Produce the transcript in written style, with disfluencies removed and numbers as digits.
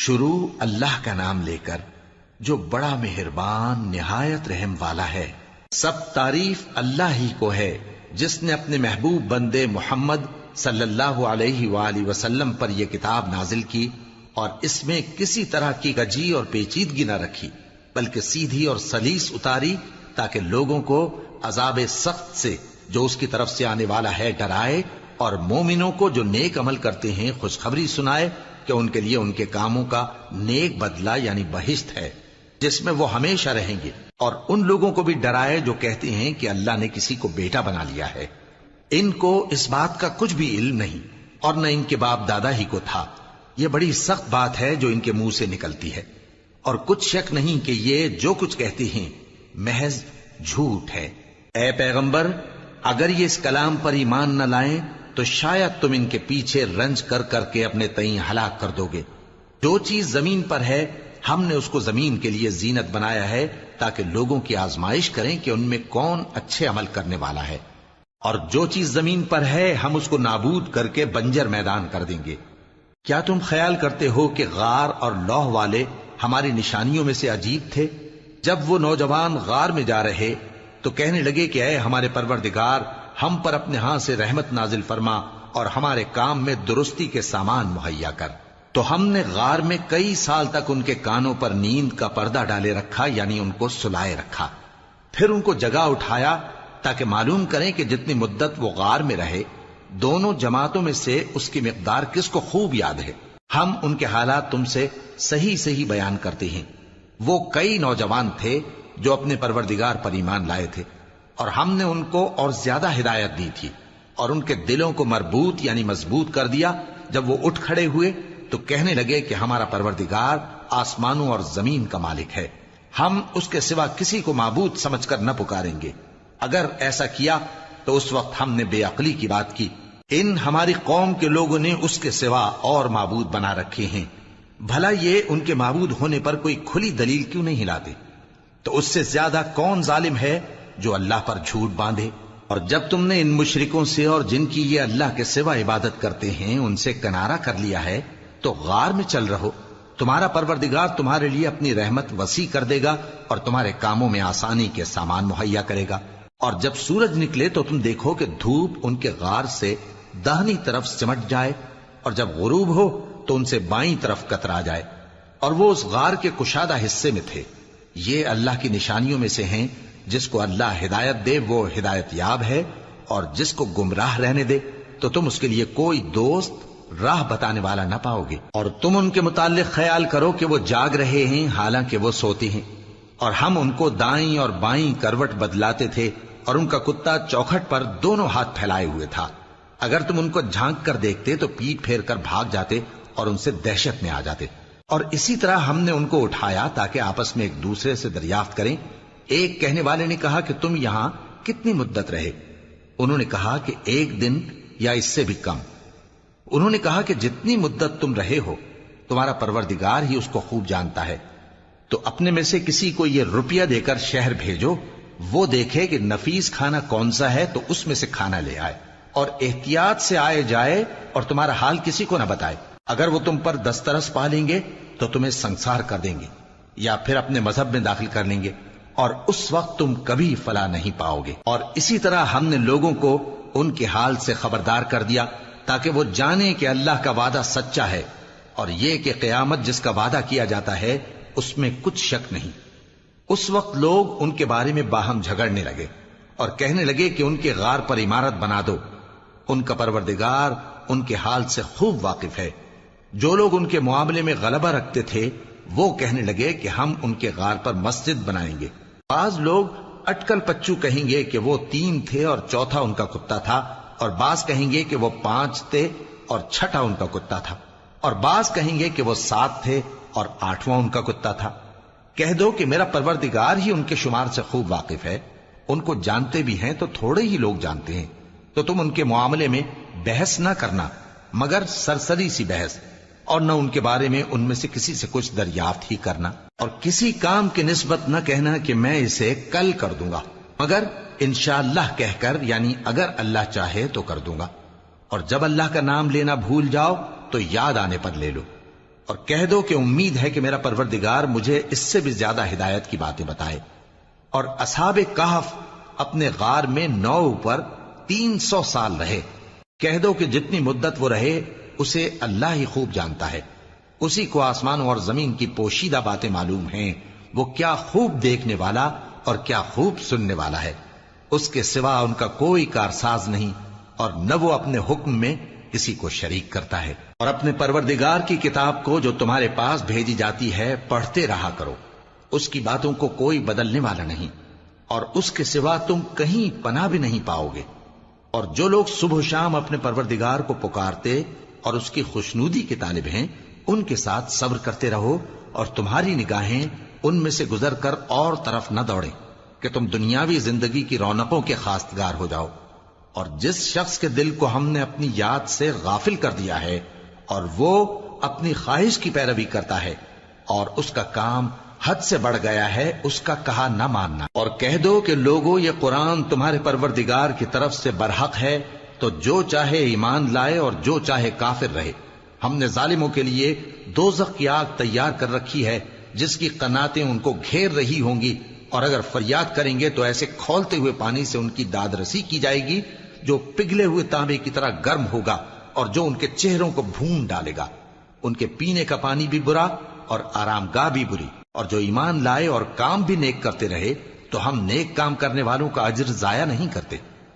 شروع اللہ کا نام لے کر جو بڑا مہربان نہایت رحم والا ہے۔ سب تعریف اللہ ہی کو ہے جس نے اپنے محبوب بندے محمد صلی اللہ علیہ وآلہ وسلم پر یہ کتاب نازل کی اور اس میں کسی طرح کی گجی اور پیچیدگی نہ رکھی، بلکہ سیدھی اور سلیس اتاری تاکہ لوگوں کو عذاب سخت سے جو اس کی طرف سے آنے والا ہے ڈرائے، اور مومنوں کو جو نیک عمل کرتے ہیں خوشخبری سنائے کہ ان کے لیے ان کے کاموں کا نیک بدلہ یعنی بہشت ہے جس میں وہ ہمیشہ رہیں گے، اور ان لوگوں کو بھی ڈرائے جو کہتے ہیں کہ اللہ نے کسی کو بیٹا بنا لیا ہے۔ ان کو اس بات کا کچھ بھی علم نہیں اور نہ ان کے باپ دادا ہی کو تھا۔ یہ بڑی سخت بات ہے جو ان کے منہ سے نکلتی ہے، اور کچھ شک نہیں کہ یہ جو کچھ کہتے ہیں محض جھوٹ ہے۔ اے پیغمبر، اگر یہ اس کلام پر ایمان نہ لائیں تو شاید تم ان کے پیچھے رنج کر کر کے اپنے تئیں ہلاک کر دو گے۔ جو چیز زمین پر ہے ہم نے اس کو زمین کے لیے زینت بنایا ہے تاکہ لوگوں کی آزمائش کریں کہ ان میں کون اچھے عمل کرنے والا ہے، اور جو چیز زمین پر ہے ہم اس کو نابود کر کے بنجر میدان کر دیں گے۔ کیا تم خیال کرتے ہو کہ غار اور لوح والے ہماری نشانیوں میں سے عجیب تھے؟ جب وہ نوجوان غار میں جا رہے تو کہنے لگے کہ اے ہمارے پروردگار، ہم پر اپنے ہاں سے رحمت نازل فرما اور ہمارے کام میں درستی کے سامان مہیا کر۔ تو ہم نے غار میں کئی سال تک ان کے کانوں پر نیند کا پردہ ڈالے رکھا، یعنی ان کو سلائے رکھا، پھر ان کو جگا اٹھایا تاکہ معلوم کریں کہ جتنی مدت وہ غار میں رہے دونوں جماعتوں میں سے اس کی مقدار کس کو خوب یاد ہے۔ ہم ان کے حالات تم سے صحیح صحیح بیان کرتے ہیں۔ وہ کئی نوجوان تھے جو اپنے پروردگار پر ایمان لائے تھے، اور ہم نے ان کو اور زیادہ ہدایت دی تھی، اور ان کے دلوں کو مربوط یعنی مضبوط کر دیا۔ جب وہ اٹھ کھڑے ہوئے تو کہنے لگے کہ ہمارا پروردگار آسمانوں اور زمین کا مالک ہے، ہم اس کے سوا کسی کو معبود سمجھ کر نہ پکاریں گے۔ اگر ایسا کیا تو اس وقت ہم نے بے عقلی کی بات کی۔ ان ہماری قوم کے لوگوں نے اس کے سوا اور معبود بنا رکھے ہیں، بھلا یہ ان کے معبود ہونے پر کوئی کھلی دلیل کیوں نہیں لاتے؟ تو اس سے زیادہ کون ظالم ہے جو اللہ پر جھوٹ باندھے؟ اور جب تم نے ان مشرکوں سے اور جن کی یہ اللہ کے سوا عبادت کرتے ہیں ان سے کنارہ کر لیا ہے تو غار میں چل رہو، تمہارا پروردگار تمہارے لیے اپنی رحمت وسیع کر دے گا اور تمہارے کاموں میں آسانی کے سامان مہیا کرے گا۔ اور جب سورج نکلے تو تم دیکھو کہ دھوپ ان کے غار سے داہنی طرف سمٹ جائے، اور جب غروب ہو تو ان سے بائیں طرف کترا جائے، اور وہ اس غار کے کشادہ حصے میں تھے۔ یہ اللہ کی نشانیوں میں سے ہیں، جس کو اللہ ہدایت دے وہ ہدایت یاب ہے، اور جس کو گمراہ رہنے دے تو تم اس کے لیے کوئی دوست راہ بتانے والا نہ پاؤ گے۔ اور تم ان کے متعلق خیال کرو کہ وہ جاگ رہے ہیں حالانکہ وہ سوتے ہیں، اور ہم ان کو دائیں اور بائیں کروٹ بدلاتے تھے، اور ان کا کتا چوکھٹ پر دونوں ہاتھ پھیلائے ہوئے تھا۔ اگر تم ان کو جھانک کر دیکھتے تو پیٹ پھیر کر بھاگ جاتے اور ان سے دہشت میں آ جاتے۔ اور اسی طرح ہم نے ان کو اٹھایا تاکہ آپس میں ایک دوسرے سے دریافت کریں۔ ایک کہنے والے نے کہا کہ تم یہاں کتنی مدت رہے؟ انہوں نے کہا کہ 1 دن یا اس سے بھی کم۔ انہوں نے کہا کہ جتنی مدت تم رہے ہو تمہارا پروردگار ہی اس کو خوب جانتا ہے، تو اپنے میں سے کسی کو یہ روپیہ دے کر شہر بھیجو، وہ دیکھے کہ نفیس کھانا کون سا ہے تو اس میں سے کھانا لے آئے، اور احتیاط سے آئے جائے اور تمہارا حال کسی کو نہ بتائے۔ اگر وہ تم پر دسترس پا لیں گے تو تمہیں سنسار کر دیں گے یا پھر اپنے مذہب میں داخل کر لیں گے، اور اس وقت تم کبھی فلاح نہیں پاؤ گے۔ اور اسی طرح ہم نے لوگوں کو ان کے حال سے خبردار کر دیا تاکہ وہ جانیں کہ اللہ کا وعدہ سچا ہے، اور یہ کہ قیامت جس کا وعدہ کیا جاتا ہے اس میں کچھ شک نہیں۔ اس وقت لوگ ان کے بارے میں باہم جھگڑنے لگے اور کہنے لگے کہ ان کے غار پر عمارت بنا دو۔ ان کا پروردگار ان کے حال سے خوب واقف ہے۔ جو لوگ ان کے معاملے میں غلبہ رکھتے تھے وہ کہنے لگے کہ ہم ان کے غار پر مسجد بنائیں گے۔ بعض لوگ اٹکل پچو کہیں گے کہ وہ 3 تھے اور چوتھا ان کا کتا تھا، اور بعض کہیں گے کہ وہ 5 تھے اور چھٹا ان کا کتا تھا، اور بعض کہیں گے کہ وہ 7 تھے اور 8واں ان کا کتا تھا۔ کہہ دو کہ میرا پروردگار ہی ان کے شمار سے خوب واقف ہے، ان کو جانتے بھی ہیں تو تھوڑے ہی لوگ جانتے ہیں۔ تو تم ان کے معاملے میں بحث نہ کرنا مگر سرسری سی بحث، اور نہ ان کے بارے میں ان میں سے کسی سے کچھ دریافت ہی کرنا، اور کسی کام کی نسبت نہ کہنا کہ میں اسے کل کر دوں گا، مگر انشاءاللہ کہہ کر یعنی اگر اللہ چاہے تو کر دوں گا، اور جب اللہ کا نام لینا بھول جاؤ تو یاد آنے پر لے لو۔ اور کہہ دو کہ امید ہے کہ میرا پروردگار مجھے اس سے بھی زیادہ ہدایت کی باتیں بتائے۔ اور اصحاب کہف اپنے غار میں 9 اوپر 300 سال رہے۔ کہہ دو کہ جتنی مدت وہ رہے اسے اللہ ہی خوب جانتا ہے، اسی کو آسمانوں اور زمین کی پوشیدہ باتیں معلوم ہیں، وہ کیا خوب دیکھنے والا اور کیا خوب سننے والا ہے۔ اس کے سوا ان کا کوئی کارساز نہیں، اور نہ وہ اپنے حکم میں کسی کو شریک کرتا ہے۔ اور اپنے پروردگار کی کتاب کو جو تمہارے پاس بھیجی جاتی ہے پڑھتے رہا کرو، اس کی باتوں کو کوئی بدلنے والا نہیں، اور اس کے سوا تم کہیں پناہ بھی نہیں پاؤ گے۔ اور جو لوگ صبح و شام اپنے پروردگار کو پکارتے اور اس کی خوشنودی کے طالب ہیں، ان کے ساتھ صبر کرتے رہو، اور تمہاری نگاہیں ان میں سے گزر کر اور طرف نہ دوڑیں کہ تم دنیاوی زندگی کی رونقوں کے خواستگار ہو جاؤ۔ اور جس شخص کے دل کو ہم نے اپنی یاد سے غافل کر دیا ہے اور وہ اپنی خواہش کی پیروی کرتا ہے اور اس کا کام حد سے بڑھ گیا ہے، اس کا کہا نہ ماننا۔ اور کہہ دو کہ لوگو یہ قرآن تمہارے پروردگار کی طرف سے برحق ہے، تو جو چاہے ایمان لائے اور جو چاہے کافر رہے۔ ہم نے ظالموں کے لیے دوزخ کی آگ تیار کر رکھی ہے جس کی قناتیں ان کو گھیر رہی ہوں گی، اور اگر فریاد کریں گے تو ایسے کھولتے ہوئے پانی سے ان کی داد رسی کی جائے گی جو پگھلے ہوئے تانبے کی طرح گرم ہوگا، اور جو ان کے چہروں کو بھون ڈالے گا۔ ان کے پینے کا پانی بھی برا اور آرام گاہ بھی بری۔ اور جو ایمان لائے اور کام بھی نیک کرتے رہے تو ہم نیک کام کرنے والوں کا اجر ضائع نہیں کرتے۔